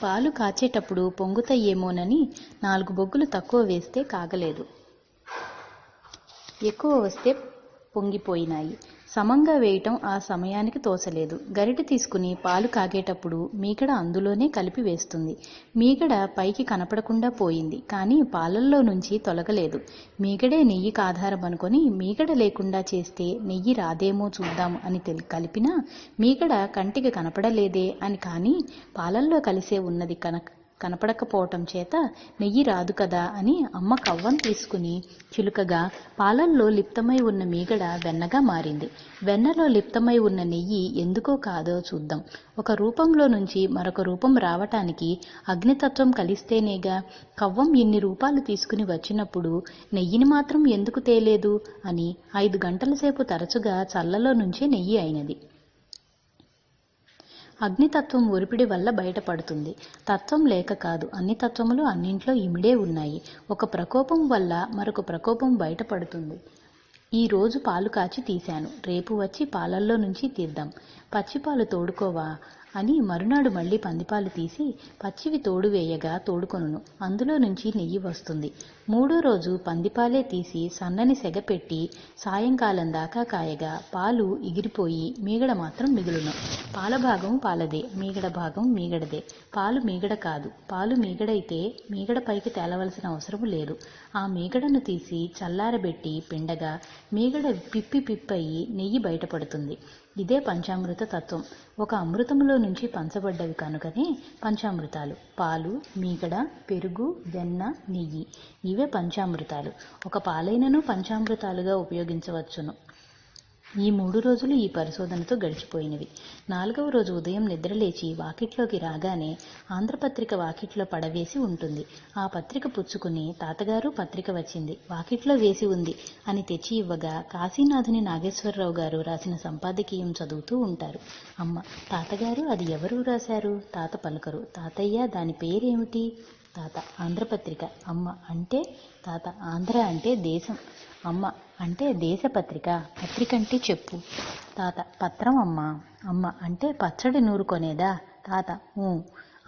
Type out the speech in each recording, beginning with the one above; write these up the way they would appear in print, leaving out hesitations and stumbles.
పాలు కాచేటప్పుడు పొంగుతాయేమోనని 4 బొగ్గులు తక్కువ వేస్తే కాగలేదు. ఎక్కువ వస్తే పొంగిపోయినాయి. సమంగా వేయటం ఆ సమయానికి తోచలేదు. గరిటె తీసుకుని పాలు కాగేటప్పుడు మీగడ అందులోనే కలిపి వేస్తుంది. మీగడ పైకి కనపడకుండా పోయింది, కానీ పాలల్లో నుంచి తొలగలేదు. మీగడే నెయ్యికి ఆధారమనుకొని మీగడ లేకుండా చేస్తే నెయ్యి రాదేమో చూద్దాం అని కలిపినా మీగడ కంటికి కనపడలేదే అని, కానీ పాలల్లో కలిసే ఉన్నది కనపడకపోవటం చేత నెయ్యి రాదు కదా అని అమ్మ కవ్వం తీసుకుని చిలుకగా పాలల్లో లిప్తమై ఉన్న మీగడ వెన్నగా మారింది. వెన్నలో లిప్తమై ఉన్న నెయ్యి ఎందుకో కాదో చూద్దాం. ఒక రూపంలో నుంచి మరొక రూపం రావటానికి అగ్నితత్వం కలిస్తేనేగా. కవ్వం ఇన్ని రూపాలు తీసుకుని వచ్చినప్పుడు నెయ్యిని మాత్రం ఎందుకు తేలేదు అని 5 గంటల సేపు తరచుగా చల్లలో నుంచే నెయ్యి అయినది. అగ్నితత్వం ఒరిపిడి వల్ల బయటపడుతుంది. తత్వం లేక కాదు, అన్ని తత్వములు అన్నింట్లో ఇమిడే ఉన్నాయి. ఒక ప్రకోపం వల్ల మరొక ప్రకోపం బయటపడుతుంది. ఈ రోజు పాలు కాచి తీశాను, రేపు వచ్చి పాలల్లో నుంచి తీద్దాం. పచ్చిపాలు తోడుకోవా అని మరునాడు మళ్ళీ పందిపాలు తీసి పచ్చివి తోడు వేయగా తోడుకొనును. అందులో నుంచి నెయ్యి వస్తుంది. 3వ రోజు పందిపాలే తీసి సన్నని సెగ పెట్టి సాయంకాలం దాకా కాయగా పాలు ఎగిరిపోయి మీగడ మాత్రం మిగులును. పాల భాగం పాలదే, మీగడ భాగం మీగడదే. పాలు మీగడ కాదు. పాలు మీగడైతే మీగడ పైకి తేలవలసిన అవసరం లేదు. ఆ మీగడను తీసి చల్లారబెట్టి పిండగా మీగడ పిప్పయి నెయ్యి బయటపడుతుంది. ఇదే పంచామృత తత్వం. ఒక అమృతములో నుంచి పంచబడ్డవి కనుకనే పంచామృతాలు. పాలు, మీగడ, పెరుగు, వెన్న, నెయ్యి ఇవే పంచామృతాలు. ఒక పాలైనను పంచామృతాలుగా ఉపయోగించవచ్చును. ఈ 3 రోజులు ఈ పరిశోధనతో గడిచిపోయినవి. 4వ రోజు ఉదయం నిద్రలేచి వాకిట్లోకి రాగానే ఆంధ్రపత్రిక వాకిట్లో పడవేసి ఉంటుంది. ఆ పత్రిక పుచ్చుకుని తాతగారు పత్రిక వచ్చింది, వాకిట్లో వేసి ఉంది అని తెచ్చి ఇవ్వగా కాశీనాథుని నాగేశ్వరరావు గారు రాసిన సంపాదకీయం చదువుతూ ఉంటారు. అమ్మ: తాతగారు అది ఎవరు రాశారు? తాత పలుకరు. తాతయ్య దాని పేరేమిటి? తాత: ఆంధ్రపత్రిక. అమ్మ: అంటే? తాత: ఆంధ్ర అంటే దేశం. అమ్మ: అంటే దేశపత్రిక. పత్రిక అంటే చెప్పు. తాత: పత్రం అమ్మా. అమ్మ: అంటే పచ్చడి నూరుకొనేదా? తాత: ఊ.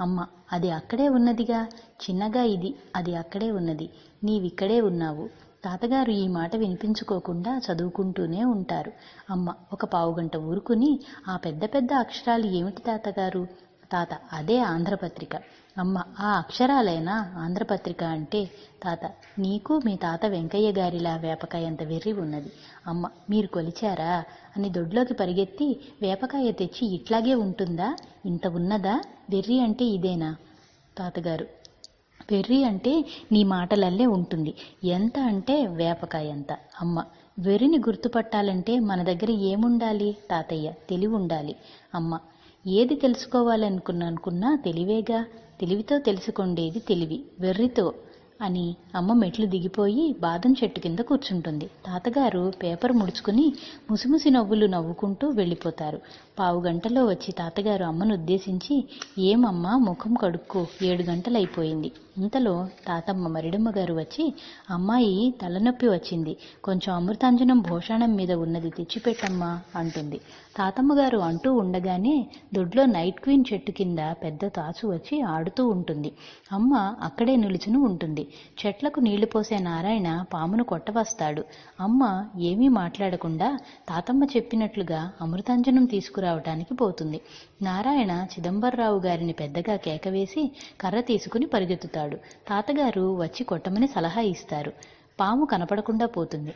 అమ్మ: అది అక్కడే ఉన్నదిగా. చిన్నగా ఇది అది అక్కడే ఉన్నది, నీవిక్కడే ఉన్నావు. తాతగారు ఈ మాట వినిపించుకోకుండా చదువుకుంటూనే ఉంటారు. అమ్మ ఒక పావుగంట ఊరుకుని: ఆ పెద్ద పెద్ద అక్షరాలు ఏమిటి తాతగారు? తాత: అదే ఆంధ్రపత్రిక. అమ్మ: ఆ అక్షరాలేనా ఆంధ్రపత్రిక అంటే? తాత: నీకు మీ తాత వెంకయ్య గారిలా వేపకాయంత వెర్రి ఉన్నది. అమ్మ: మీరు కొలిచారా అని దొడ్లోకి పరిగెత్తి వేపకాయ తెచ్చి ఇట్లాగే ఉంటుందా, ఇంత ఉన్నదా? వెర్రి అంటే ఇదేనా? తాతగారు: వెర్రి అంటే నీ మాటలల్లే ఉంటుంది. ఎంత అంటే వేపకాయంత. అమ్మ: వెర్రిని గుర్తుపట్టాలంటే మన దగ్గర ఏముండాలి? తాతయ్య: తెలివి ఉండాలి. అమ్మ: ఏది తెలుసుకోవాలనుకున్నా తెలివేగా. తెలివితో తెలుసుకొండేది తెలివి, వెర్రితో అని అమ్మ మెట్లు దిగిపోయి బాదం చెట్టు కింద కూర్చుంటుంది. తాతగారు పేపర్ ముడుచుకుని ముసిముసి నవ్వులు నవ్వుకుంటూ వెళ్ళిపోతారు. పావుగంటలో వచ్చి తాతగారు అమ్మను ఉద్దేశించి: ఏమమ్మా ముఖం కడుక్కో, 7 గంటలైపోయింది. ఇంతలో తాతమ్మ మరిడమ్మ గారు వచ్చి: అమ్మాయి తలనొప్పి వచ్చింది, కొంచెం అమృతాంజనం భోషాణం మీద ఉన్నది తెచ్చిపెట్టమ్మా అంటుంది. తాతమ్మగారు అంటూ ఉండగానే దొడ్లో నైట్ క్వీన్ చెట్టు కింద పెద్ద తాచు వచ్చి ఆడుతూ ఉంటుంది. అమ్మ అక్కడే నిలుచుని ఉంటుంది. చెట్లకు నీళ్లు పోసే నారాయణ పామును కొట్టవస్తాడు. అమ్మ ఏమీ మాట్లాడకుండా తాతమ్మ చెప్పినట్లుగా అమృతాంజనం తీసుకురావటానికి పోతుంది. నారాయణ చిదంబరరావు గారిని పెద్దగా కేకవేసి కర్ర తీసుకుని పరిగెత్తుతాడు. తాతగారు వచ్చి కొట్టమని సలహా ఇస్తారు. పాము కనపడకుండా పోతుంది.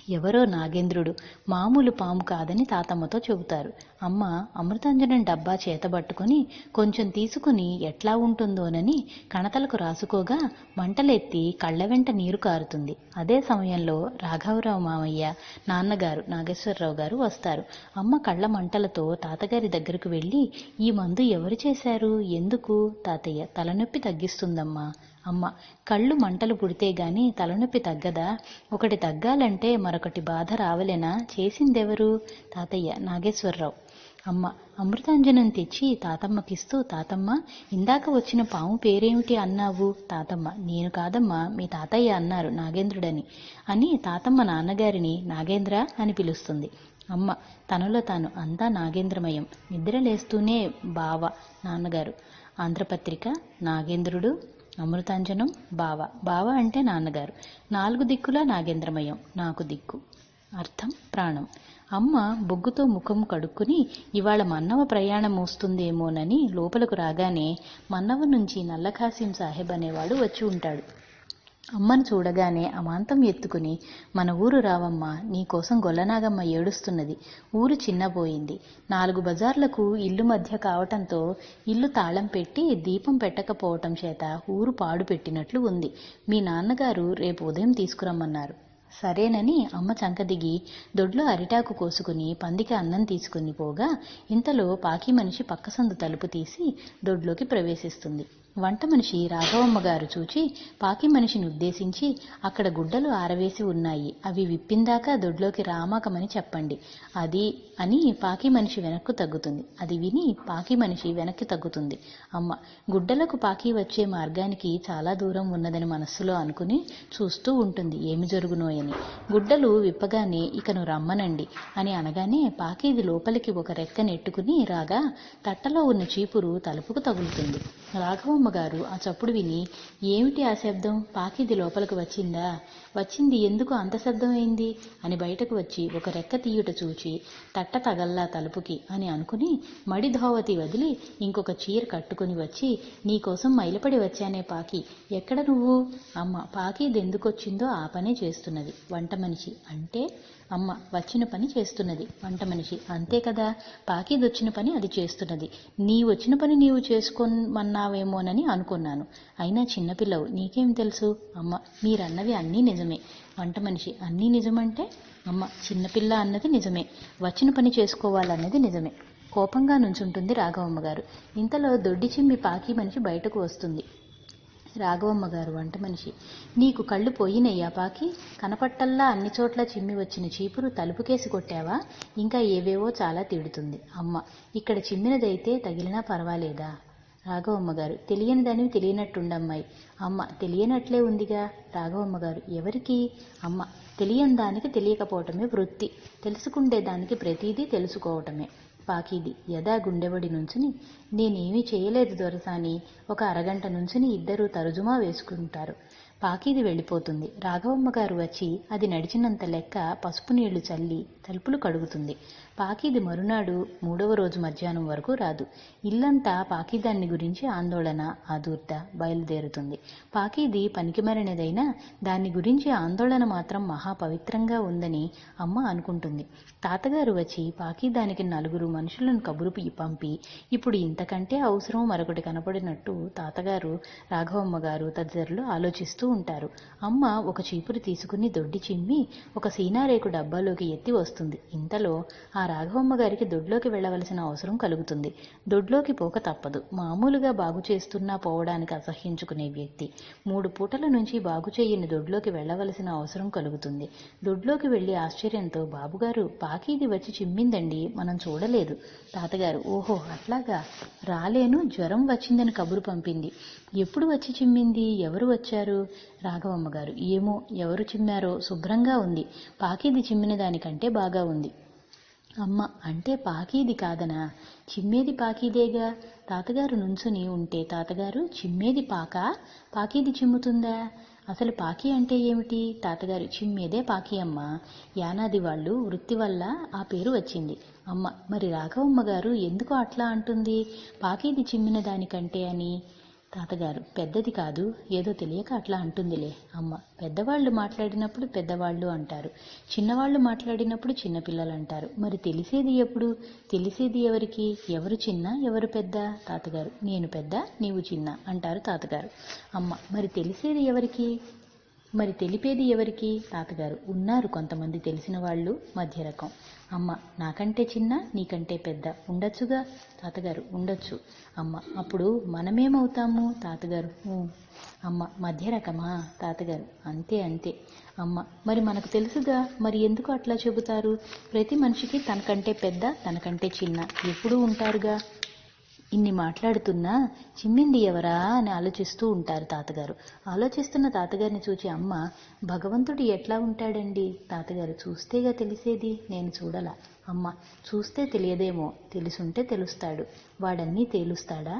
ఎవరో నాగేంద్రుడు, మామూలు పాము కాదని తాతమ్మతో చెబుతారు. అమ్మ అమృతాంజనం డబ్బా చేతబట్టుకుని కొంచెం తీసుకుని ఎట్లా ఉంటుందోనని కణతలకు రాసుకోగా మంటలెత్తి కళ్ళ వెంట నీరు కారుతుంది. అదే సమయంలో రాఘవరావు మామయ్య, నాన్నగారు నాగేశ్వరరావు గారు వస్తారు. అమ్మ కళ్ళ మంటలతో తాతగారి దగ్గరకు వెళ్ళి: ఈ మందు ఎవరు చేశారు? ఎందుకు? తాతయ్య: తలనొప్పి తగ్గిస్తుందమ్మా. అమ్మ: కళ్ళు మంటలు పుడితే గాని తలనొప్పి తగ్గదా? ఒకటి తగ్గాలంటే మరొకటి బాధ రావలేనా? చేసిందెవరు? తాతయ్య: నాగేశ్వరరావు. అమ్మ అమృతాంజనం తెచ్చి తాతమ్మకిస్తూ: తాతమ్మ ఇందాక వచ్చిన పాము పేరేమిటి అన్నావు? తాతమ్మ: నేను కాదమ్మా, మీ తాతయ్య అన్నారు నాగేంద్రుడని. అని తాతమ్మ నాన్నగారిని నాగేంద్ర అని పిలుస్తుంది. అమ్మ తనలో తాను: అంతా నాగేంద్రమయం. నిద్రలేస్తూనే బావ. నాన్నగారు: ఆంధ్రపత్రిక, నాగేంద్రుడు, అమృతాంజనం, బావ. బావ అంటే నాన్నగారు. 4 దిక్కులా నాగేంద్రమయం, నాకు దిక్కు. అర్థం ప్రాణం. అమ్మ బొగ్గుతో ముఖం కడుక్కుని ఇవాళ మన్నవ ప్రయాణం వస్తుందేమోనని లోపలకు రాగానే మన్నవ నుంచి నల్లఖాసిం సాహెబ్ అనేవాడు వచ్చి ఉంటాడు. అమ్మను చూడగానే అమాంతం ఎత్తుకుని, మన ఊరు రావమ్మా, నీకోసం గొల్లనాగమ్మ ఏడుస్తున్నది. ఊరు చిన్నబోయింది. 4 బజార్లకు ఇల్లు మధ్య కావటంతో ఇల్లు తాళం పెట్టి దీపం పెట్టకపోవటం చేత ఊరు పాడు పెట్టినట్లు ఉంది. మీ నాన్నగారు రేపు ఉదయం తీసుకురమ్మన్నారు. సరేనని అమ్మ చంకదిగి దొడ్లో అరిటాకు కోసుకుని పందికి అన్నం తీసుకుని పోగా ఇంతలో పాకి మనిషి పక్క సందు తలుపు తీసి దొడ్లోకి ప్రవేశిస్తుంది. వంట మనిషి రాఘవమ్మ గారు చూచి పాకి మనిషిని ఉద్దేశించి, అక్కడ గుడ్డలు ఆరవేసి ఉన్నాయి, అవి విప్పిందాకా దొడ్లోకి రామాకమని చెప్పండి అది అని పాకి మనిషి వెనక్కు తగ్గుతుంది. అది విని పాకి మనిషి వెనక్కి తగ్గుతుంది. అమ్మ గుడ్డలకు పాకి వచ్చే మార్గానికి చాలా దూరం ఉన్నదని మనస్సులో అనుకుని చూస్తూ ఉంటుంది ఏమి జరుగునోయని. గుడ్డలు విప్పగానే ఇక నువ్వు రమ్మనండి అని అనగానే పాకిది లోపలికి ఒక రెక్క నెట్టుకుని రాగా తట్టలో ఉన్న చీపురు తలుపుకు తగులుతుంది. రాఘవమ్మ గారు ఆ చప్పుడు విని, ఏమిటి ఆ శబ్దం, పాకిది లోపలికి వచ్చిందా, వచ్చింది, ఎందుకు అంత శబ్దం అయింది అని బయటకు వచ్చి ఒక రెక్క తీయుట చూచి తట్ట తగల్లా తలుపుకి అని అనుకుని మడి ధోవతి వదిలి ఇంకొక చీర కట్టుకుని వచ్చి, నీకోసం మైలపడి వచ్చానే పాకి, ఎక్కడ నువ్వు? అమ్మ పాకిది ఎందుకొచ్చిందో ఆ పనే చేస్తున్నది. వంట మనిషి అంటే అమ్మ వచ్చిన పని చేస్తున్నది. వంట మనిషి అంతే కదా, పాకిదొచ్చిన పని అది చేస్తున్నది. నీ వచ్చిన పని నీవు చేసుకోమన్నావేమోనని అనుకున్నాను. అయినా చిన్నపిల్లవు, నీకేం తెలుసు? అమ్మ మీరన్నవి అన్నీ నిజమే. వంట మనిషి అన్నీ నిజమంటే? అమ్మ చిన్నపిల్ల అన్నది నిజమే, వచ్చిన పని చేసుకోవాలన్నది నిజమే. కోపంగా నుంచుంటుంది రాఘవమ్మ గారు. ఇంతలో దొడ్డి చిమ్మి పాకి మనిషి బయటకు వస్తుంది. రాఘవమ్మ గారు వంట మనిషి, నీకు కళ్ళు పోయినయ్యా పాకి, కనపట్టల్లా అన్ని చోట్ల చిమ్మి వచ్చిన చీపురు తలుపుకేసి కొట్టావా? ఇంకా ఏవేవో చాలా తిడుతుంది. అమ్మ ఇక్కడ చిమ్మినదైతే తగిలినా పర్వాలేదా? రాఘవమ్మ గారు తెలియనిదానివి తెలియనట్టుండమ్మాయి. అమ్మ తెలియనట్లే ఉందిగా. రాఘవమ్మ గారు ఎవరికి? అమ్మ తెలియని దానికి తెలియకపోవటమే వృత్తి, తెలుసుకుండేదానికి ప్రతీదీ తెలుసుకోవటమే. పాకిది యదా గుండెబడి నుంచుని, నేనేమీ చేయలేదు దొరసాని, ఒక అరగంట నుంచుని ఇద్దరూ తరుజుమా వేసుకుంటారు. పాకిది వెళ్ళిపోతుంది. రాఘవమ్మ గారు వచ్చి అది నడిచినంత లెక్క పసుపు నీళ్లు చల్లి తలుపులు కడుగుతుంది. పాకిది మరునాడు 3వ రోజు మధ్యాహ్నం వరకు రాదు. ఇల్లంతా పాకిదాన్ని గురించి ఆందోళన, ఆదుర్ద బయలుదేరుతుంది. పాకిది పనికిమరినదైనా దాన్ని గురించి ఆందోళన మాత్రం మహాపవిత్రంగా ఉందని అమ్మ అనుకుంటుంది. తాతగారు వచ్చి పాకిదానికి 4 మనుషులను కబురు పంపి ఇప్పుడు ఇంతకంటే అవసరం మరొకటి కనపడినట్టు తాతగారు, రాఘవమ్మ గారు తదితరులు ఆలోచిస్తూ ఉంటారు. అమ్మ ఒక చీపురు తీసుకుని దొడ్డి చిమ్మి ఒక సీనారేకు డబ్బాలోకి ఎత్తి వస్తుంది. ఇంతలో ఆ రాఘవమ్మ గారికి దొడ్లోకి వెళ్ళవలసిన అవసరం కలుగుతుంది. దొడ్లోకి పోక తప్పదు. మామూలుగా బాగు చేస్తున్నా పోవడానికి అసహ్యించుకునే వ్యక్తి 3 పూటల నుంచి బాగు చేయని దొడ్లోకి వెళ్ళవలసిన అవసరం కలుగుతుంది. దొడ్లోకి వెళ్ళి ఆశ్చర్యంతో, బాబుగారు పాకిది వచ్చి చిమ్మిందండి, మనం చూడలేదు. తాతగారు ఓహో అట్లాగా, రాలేను, జ్వరం వచ్చిందని కబురు పంపింది. ఎప్పుడు వచ్చి చిమ్మింది, ఎవరు వచ్చారు? రాఘవమ్మ గారు ఏమో, ఎవరు చిమ్మారో, శుభ్రంగా ఉంది, పాకిది చిమ్మిన దానికంటే బాగా ఉంది. అమ్మ అంటే పాకిది కాదనా? చిమ్మేది పాకిదేగా. తాతగారు నుంచుని ఉంటే, తాతగారు చిమ్మేది పాకా, పాకిది చిమ్ముతుందా? అసలు పాకి అంటే ఏమిటి? తాతగారు చిమ్మేదే పాకి అమ్మ, యానాది వాళ్ళు వృత్తి వల్ల ఆ పేరు వచ్చింది. అమ్మ మరి రాఘవమ్మ గారు ఎందుకు అట్లా అంటుంది, పాకిది చిమ్మిన దానికంటే అని? తాతగారు పెద్దది కాదు, ఏదో తెలియక అట్లా అంటుందిలే. అమ్మ పెద్దవాళ్ళు మాట్లాడినప్పుడు పెద్దవాళ్ళు అంటారు, చిన్నవాళ్ళు మాట్లాడినప్పుడు చిన్నపిల్లలు అంటారు, మరి తెలిసేది ఎప్పుడు? తెలిసేది ఎవరికి? ఎవరు చిన్న ఎవరు పెద్ద? తాతగారు నేను పెద్ద నీవు చిన్న అంటారు తాతగారు. అమ్మ మరి తెలిసేది ఎవరికి, మరి తెలిపేది ఎవరికి? తాతగారు ఉన్నారు కొంతమంది తెలిసిన వాళ్ళు, మధ్య రకం. అమ్మ నాకంటే చిన్న నీకంటే పెద్ద ఉండొచ్చుగా. తాతగారు ఉండొచ్చు. అమ్మ అప్పుడు మనమేమవుతాము? తాతగారు అమ్మ మధ్య రకమా? తాతగారు అంతే అంతే. అమ్మ మరి మనకు తెలుసుగా, మరి ఎందుకు అట్లా చెబుతారు? ప్రతి మనిషికి తనకంటే పెద్ద తనకంటే చిన్న ఎప్పుడూ ఉంటారుగా. ఇన్ని మాట్లాడుతున్నా చిమ్మింది ఎవరా అని ఆలోచిస్తూ ఉంటారు తాతగారు. ఆలోచిస్తున్న తాతగారిని చూచి అమ్మ భగవంతుడు ఎట్లా ఉంటాడండి? తాతగారు చూస్తేగా తెలిసేది, నేను చూడలా. అమ్మ చూస్తే తెలియదేమో, తెలుసుంటే తెలుస్తాడు. వాడన్నీ తేలుస్తాడా?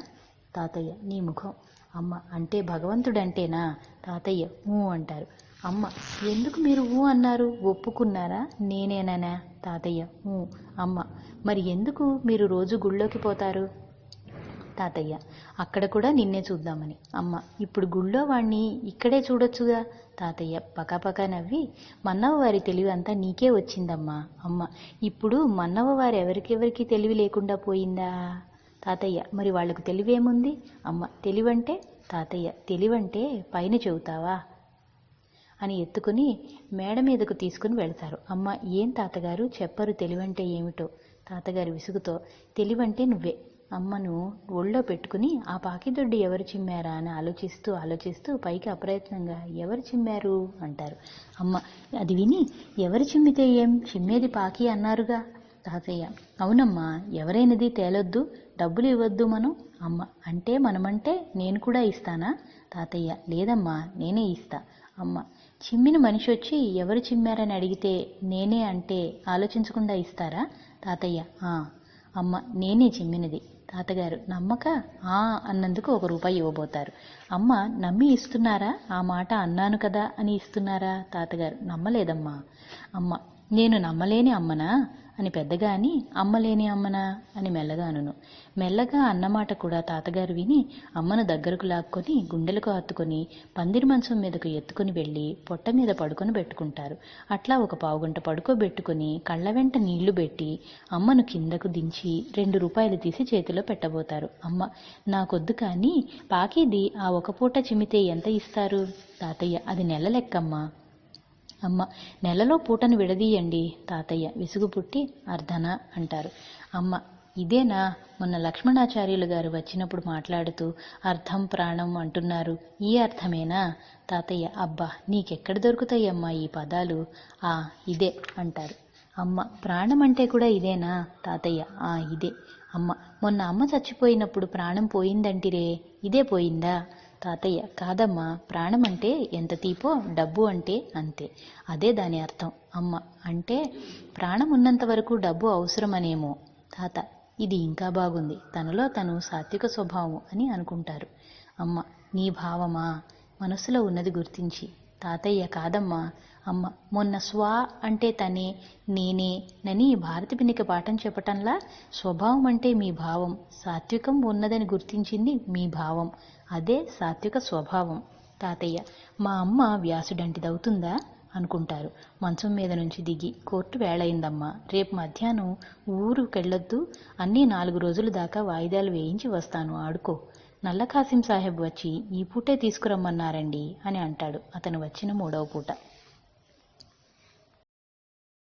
తాతయ్య నీ ముఖం. అమ్మ అంటే భగవంతుడంటేనా? తాతయ్య ఊ అంటారు. అమ్మ ఎందుకు మీరు ఊ అన్నారు? ఒప్పుకున్నారా? నేనేనా? తాతయ్య ఊ. అమ్మ మరి ఎందుకు మీరు రోజు గుళ్ళోకి పోతారు? తాతయ్య అక్కడ కూడా నిన్నే చూద్దామని. అమ్మ ఇప్పుడు గుళ్ళో వాణ్ణి ఇక్కడే చూడొచ్చుగా. తాతయ్య పకాపకా నవ్వి మన్నవ వారి తెలివి అంతా నీకే వచ్చిందమ్మా. అమ్మ ఇప్పుడు మన్నవ వారు ఎవరికెవరికి తెలివి లేకుండా పోయిందా? తాతయ్య మరి వాళ్లకు తెలివేముంది? అమ్మ తెలివంటే? తాతయ్య తెలివంటే పైన చెబుతావా అని ఎత్తుకుని మేడ మీదకు తీసుకుని వెళ్తారు. అమ్మ ఏం తాతగారు చెప్పరు తెలివంటే ఏమిటో? తాతగారి విసుగుతో తెలివంటే నువ్వే. అమ్మను ఒళ్ళో పెట్టుకుని ఆ పాకిదొడ్డి ఎవరు చిమ్మారా అని ఆలోచిస్తూ పైకి అప్రయత్నంగా ఎవరు చిమ్మారు అంటారు. అమ్మ అది విని ఎవరు చిమ్మితే ఏం, చిమ్మేది పాకి అన్నారుగా. తాతయ్య అవునమ్మా ఎవరైనది తేలొద్దు, డబ్బులు ఇవ్వద్దు మనం. అమ్మ అంటే మనమంటే నేను కూడా ఇస్తానా? తాతయ్య లేదమ్మా నేనే ఇస్తా. అమ్మ చిమ్మిన మనిషి వచ్చి ఎవరు చిమ్మారని అడిగితే నేనే అంటే ఆలోచించకుండా ఇస్తారా? తాతయ్య ఆ. అమ్మ నేనే చిమ్మినది. తాతగారు నమ్మక ఆ అన్నందుకు ₹1 ఇవ్వబోతారు. అమ్మ నమ్మి ఇస్తున్నారా? ఆ మాట అన్నాను కదా అని ఇస్తున్నారా? తాతగారు నమ్మలేదమ్మా. అమ్మ నేను నమ్మలేని అమ్మనా అని పెద్దగా అని అమ్మలేని అమ్మనా అని మెల్లగా అనును. మెల్లగా అన్నమాట కూడా తాతగారు విని అమ్మను దగ్గరకు లాక్కొని గుండెలకు హత్తుకొని పందిరి మంచం మీదకు ఎత్తుకుని వెళ్ళి పొట్ట మీద పడుకొని పెట్టుకుంటారు. అట్లా ఒక పావుగంట పడుకోబెట్టుకుని కళ్ళ వెంట నీళ్లు పెట్టి అమ్మను కిందకు దించి ₹2 తీసి చేతిలో పెట్టబోతారు. అమ్మ నాకొద్దు కానీ పాకిది ఆ ఒక పూట చిమ్మితే ఎంత ఇస్తారు? తాతయ్య అది నెల లెక్కమ్మా. అమ్మ నెలలో పూటను విడదీయండి. తాతయ్య విసుగు పుట్టి అర్ధనా అంటారు. అమ్మ ఇదేనా మొన్న లక్ష్మణాచార్యులు గారు వచ్చినప్పుడు మాట్లాడుతూ అర్థం ప్రాణం అంటున్నారు, ఈ అర్థమేనా? తాతయ్య అబ్బా నీకెక్కడ దొరుకుతాయమ్మా ఈ పదాలు? ఆ ఇదే అంటారు. అమ్మ ప్రాణం అంటే కూడా ఇదేనా? తాతయ్య ఆ ఇదే. అమ్మ మొన్న అమ్మ చచ్చిపోయినప్పుడు ప్రాణం పోయిందంటిరే, ఇదే పోయిందా? తాతయ్య కాదమ్మా ప్రాణం అంటే ఎంత తీపో డబ్బు అంటే అంతే, అదే దాని అర్థం. అమ్మ అంటే ప్రాణం ఉన్నంత వరకు డబ్బు అవసరమనేమో. తాత ఇది ఇంకా బాగుంది, తనలో తను సాత్విక స్వభావం అని అనుకుంటారు. అమ్మ నీ భావమా? మనసులో ఉన్నది గుర్తించి. తాతయ్య కాదమ్మా. అమ్మ మొన్న స్వా అంటే తనే నేనే నని భారతి పిన్నికి పాఠం చెప్పటంలా స్వభావం అంటే మీ భావం, సాత్వికం ఉన్నదని గుర్తించింది మీ భావం, అదే సాత్విక స్వభావం. తాతయ్య మా అమ్మ వ్యాసుడంటిదవుతుందా అనుకుంటారు. మంచం మీద నుంచి దిగి కోర్టు వేళయిందమ్మా, రేపు మధ్యాహ్నం ఊరుకెళ్ళొద్దు, అన్నీ 4 రోజుల దాకా వాయిదాలు వేయించి వస్తాను, ఆడుకో. నల్ల కాసిం సాహెబ్ వచ్చి ఈ పూటే తీసుకురమ్మన్నారండి అని అంటాడు అతను వచ్చిన 3వ పూట.